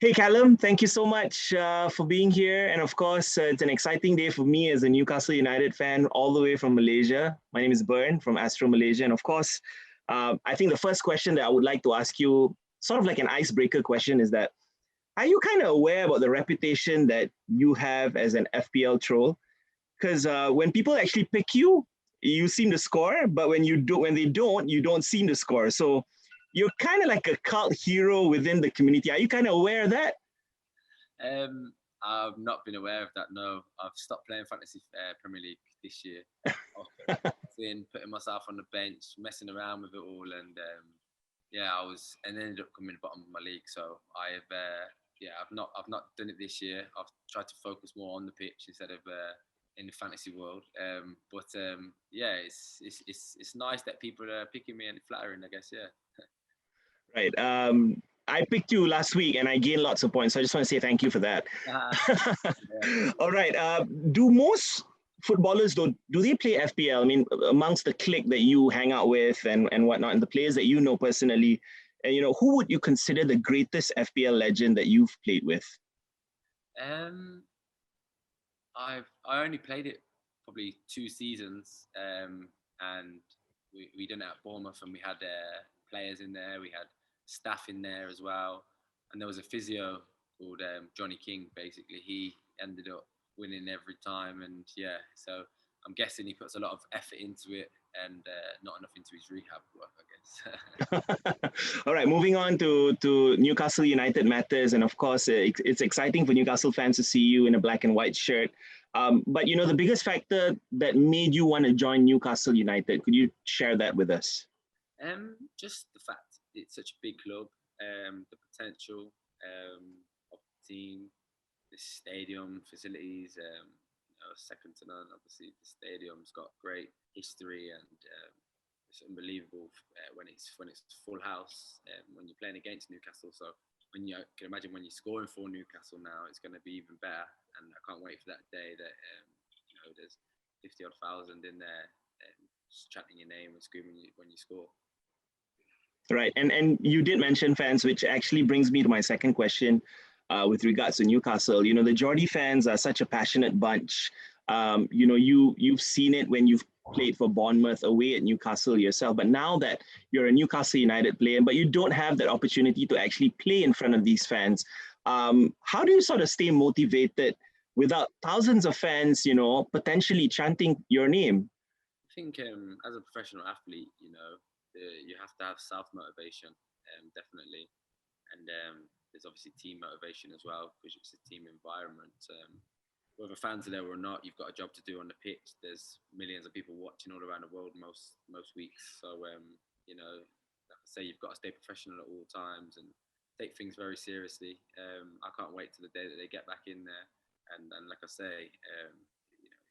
Hey Callum, thank you so much for being here. And of course, it's an exciting day for me as a Newcastle United fan, all the way from Malaysia. My name is Bern from Astro Malaysia. And of course, I think the first question that I would like to ask you, sort of like an icebreaker question, is that are you kind of aware about the reputation that you have as an FPL troll? Because when people actually pick you, you seem to score, but when they don't, you don't seem to score. So you're kind of like a cult hero within the community. Are you kind of aware of that? I've not been aware of that. No, I've stopped playing fantasy Premier League this year. I've been putting myself on the bench, messing around with it all, and yeah, and ended up coming bottom of my league. So I've not done it this year. I've tried to focus more on the pitch instead of in the fantasy world. Yeah, it's nice that people are picking me and flattering, I guess. Yeah. Right. I picked you last week and I gained lots of points. So I just want to say thank you for that. Yeah. All right. Do most footballers do they play FPL? I mean, amongst the clique that you hang out with and whatnot, and the players that you know personally, and who would you consider the greatest FPL legend that you've played with? Um, I only played it probably 2 seasons, and we done it at Bournemouth, and we had players in there, we had staff in there as well, and there was a physio called Johnny King. Basically, he ended up winning every time, and yeah, so I'm guessing he puts a lot of effort into it and not enough into his rehab work, I guess. All right, moving on to Newcastle United matters, and of course, it's exciting for Newcastle fans to see you in a black and white shirt. But the biggest factor that made you want to join Newcastle United, could you share that with us? Just the fact it's such a big club, the potential of the team, the stadium facilities, second to none. Obviously, the stadium's got great history, and it's unbelievable when it's full house when you're playing against Newcastle. So when you can imagine when you're scoring for Newcastle now, it's going to be even better. And I can't wait for that day that there's 50 odd thousand in there chanting your name and screaming when you score. Right, and you did mention fans, which actually brings me to my second question with regards to Newcastle. The Geordie fans are such a passionate bunch. You've seen it when you've played for Bournemouth away at Newcastle yourself, but now that you're a Newcastle United player, but you don't have that opportunity to actually play in front of these fans, how do you sort of stay motivated without thousands of fans, potentially chanting your name? I think as a professional athlete, you have to have self motivation, definitely, and there's obviously team motivation as well because it's a team environment. Whether fans are there or not, you've got a job to do on the pitch. There's millions of people watching all around the world most weeks, so like I say, you've got to stay professional at all times and take things very seriously. I can't wait till the day that they get back in there, and like I say,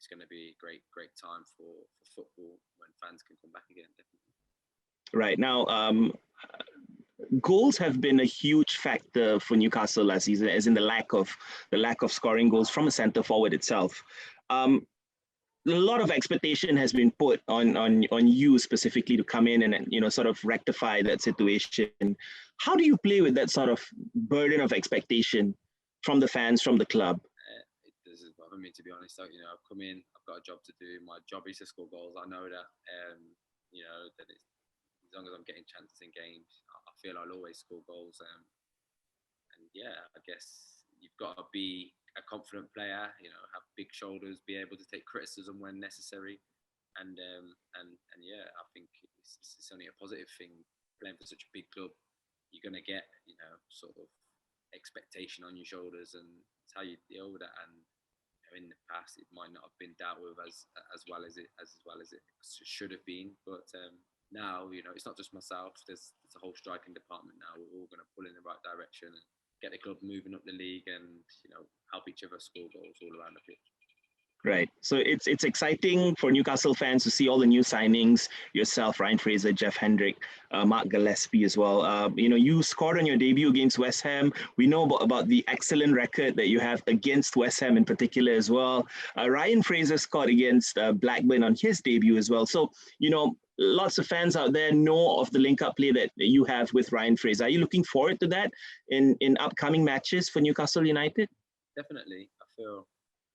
it's going to be a great time for football when fans can come back again. Definitely. Right now, goals have been a huge factor for Newcastle last season, as in the lack of scoring goals from a centre forward itself. A lot of expectation has been put on you specifically to come in and sort of rectify that situation. How do you play with that sort of burden of expectation from the fans, from the club? It doesn't bother me, to be honest. So, I've come in, I've got a job to do. My job is to score goals. I know that. That it's, as long as I'm getting chances in games, I feel I'll always score goals. And yeah, I guess you've got to be a confident player. Have big shoulders, be able to take criticism when necessary, and yeah, I think it's only a positive thing playing for such a big club. You're gonna get sort of expectation on your shoulders, and it's how you deal with that. And in the past, it might not have been dealt with as well as it should have been, but now it's not just myself. There's a whole striking department now. We're all going to pull in the right direction and get the club moving up the league, and help each other score goals all around the pitch. Right. So it's exciting for Newcastle fans to see all the new signings, yourself, Ryan Fraser, Jeff Hendrick, Mark Gillespie as well. You scored on your debut against West Ham. We know about the excellent record that you have against West Ham in particular as well. Ryan Fraser scored against Blackburn on his debut as well. So, lots of fans out there know of the link-up play that you have with Ryan Fraser. Are you looking forward to that in upcoming matches for Newcastle United? Definitely. I feel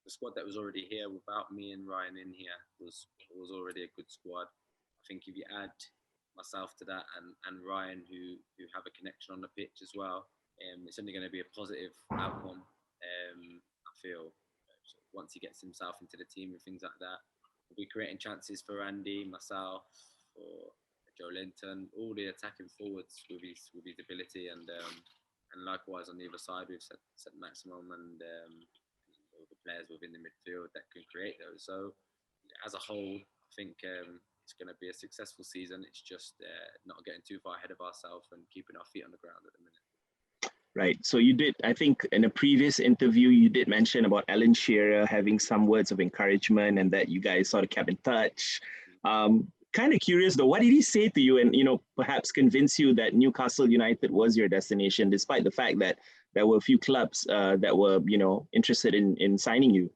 the squad that was already here without me and Ryan in here was already a good squad. I think if you add myself to that and Ryan, who have a connection on the pitch as well, it's only going to be a positive outcome. I feel once he gets himself into the team and things like that, we'll be creating chances for Andy, myself, for Joe Linton, all the attacking forwards with his ability, and likewise on the other side we've set maximum and all the players within the midfield that can create those. So as a whole, I think it's going to be a successful season. It's just not getting too far ahead of ourselves and keeping our feet on the ground at the minute. Right. So you did, I think in a previous interview, you did mention about Alan Shearer having some words of encouragement and that you guys sort of kept in touch. Kind of curious though, what did he say to you and, perhaps convince you that Newcastle United was your destination, despite the fact that there were a few clubs that were, interested in signing you?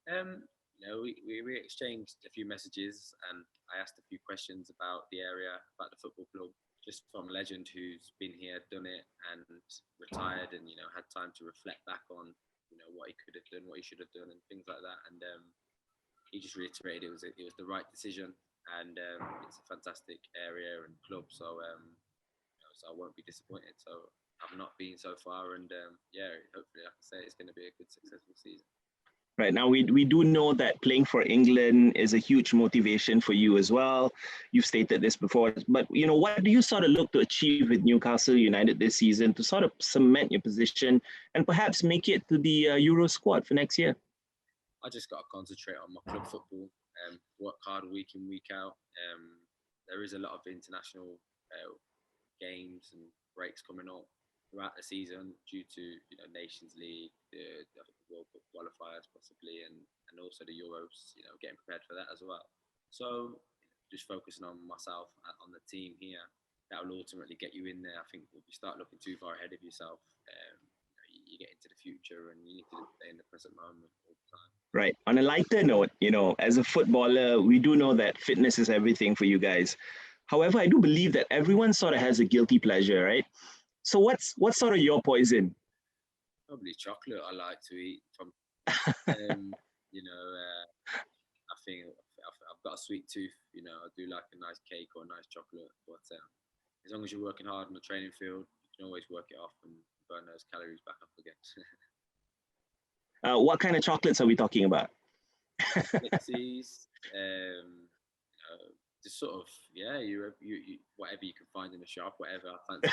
We exchanged a few messages and I asked a few questions about the area, about the football club, just from a legend who's been here, done it, and retired, and had time to reflect back on what he could have done, what he should have done, and things like that. And he just reiterated it was the right decision, and it's a fantastic area and club. So so I won't be disappointed. So I've not been so far, and hopefully, like I say, it's going to be a good, successful season. Right now, we do know that playing for England is a huge motivation for you as well. You've stated this before, but what do you sort of look to achieve with Newcastle United this season to sort of cement your position and perhaps make it to the Euro squad for next year? I just got to concentrate on my club football and work hard week in, week out. There is a lot of international games and breaks coming up throughout the season due to Nations League, the World Cup qualifiers possibly, and also the Euros. Getting prepared for that as well. So just focusing on myself, on the team here, that will ultimately get you in there. I think if you start looking too far ahead of yourself, you get into the future, and you need to stay in the present moment all the time. Right. On a lighter note, as a footballer, we do know that fitness is everything for you guys. However, I do believe that everyone sort of has a guilty pleasure, right? So what's sort of your poison? Probably chocolate. I like to eat from. I think I've got a sweet tooth. I do like a nice cake or a nice chocolate. But as long as you're working hard on the training field, you can always work it off and burn those calories back up again. What kind of chocolates are we talking about? Pixies, just sort of, you whatever you can find in the shop, whatever I fancy.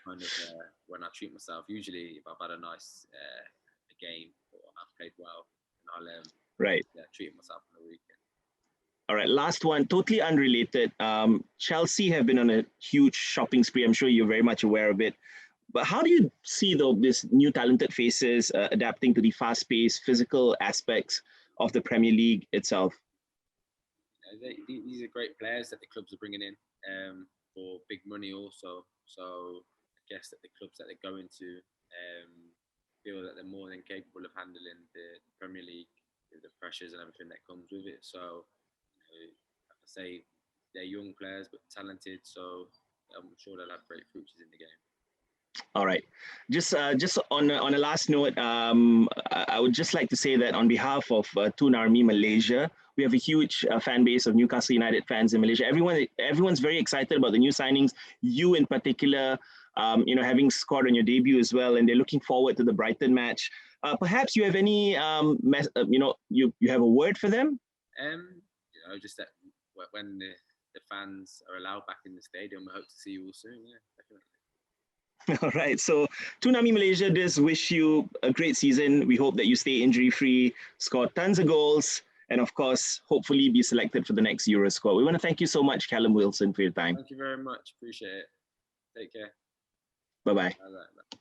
Kind of when I treat myself. Usually, if I've had a nice game or I've played well, and I'll right. Treat myself on the weekend. All right, last one, totally unrelated. Chelsea have been on a huge shopping spree. I'm sure you're very much aware of it. But how do you see this new talented faces adapting to the fast-paced physical aspects of the Premier League itself? These are great players that the clubs are bringing in for big money also. So I guess that the clubs that they go into feel that they're more than capable of handling the Premier League, the pressures and everything that comes with it. So like I say, they're young players but talented. So I'm sure they'll have great futures in the game. All right. Just on a last note, I would just like to say that on behalf of Tun Army Malaysia, we have a huge fan base of Newcastle United fans in Malaysia. Everyone's very excited about the new signings. You in particular, having scored on your debut as well, and they're looking forward to the Brighton match. Perhaps you have any, you have a word for them? Just that when the fans are allowed back in the stadium, we hope to see you all soon. Yeah, definitely. All right. So Toonami Malaysia does wish you a great season. We hope that you stay injury-free, score tons of goals, and of course, hopefully be selected for the next Euro squad. We want to thank you so much, Callum Wilson, for your time. Thank you very much. Appreciate it. Take care. Bye-bye. Bye-bye.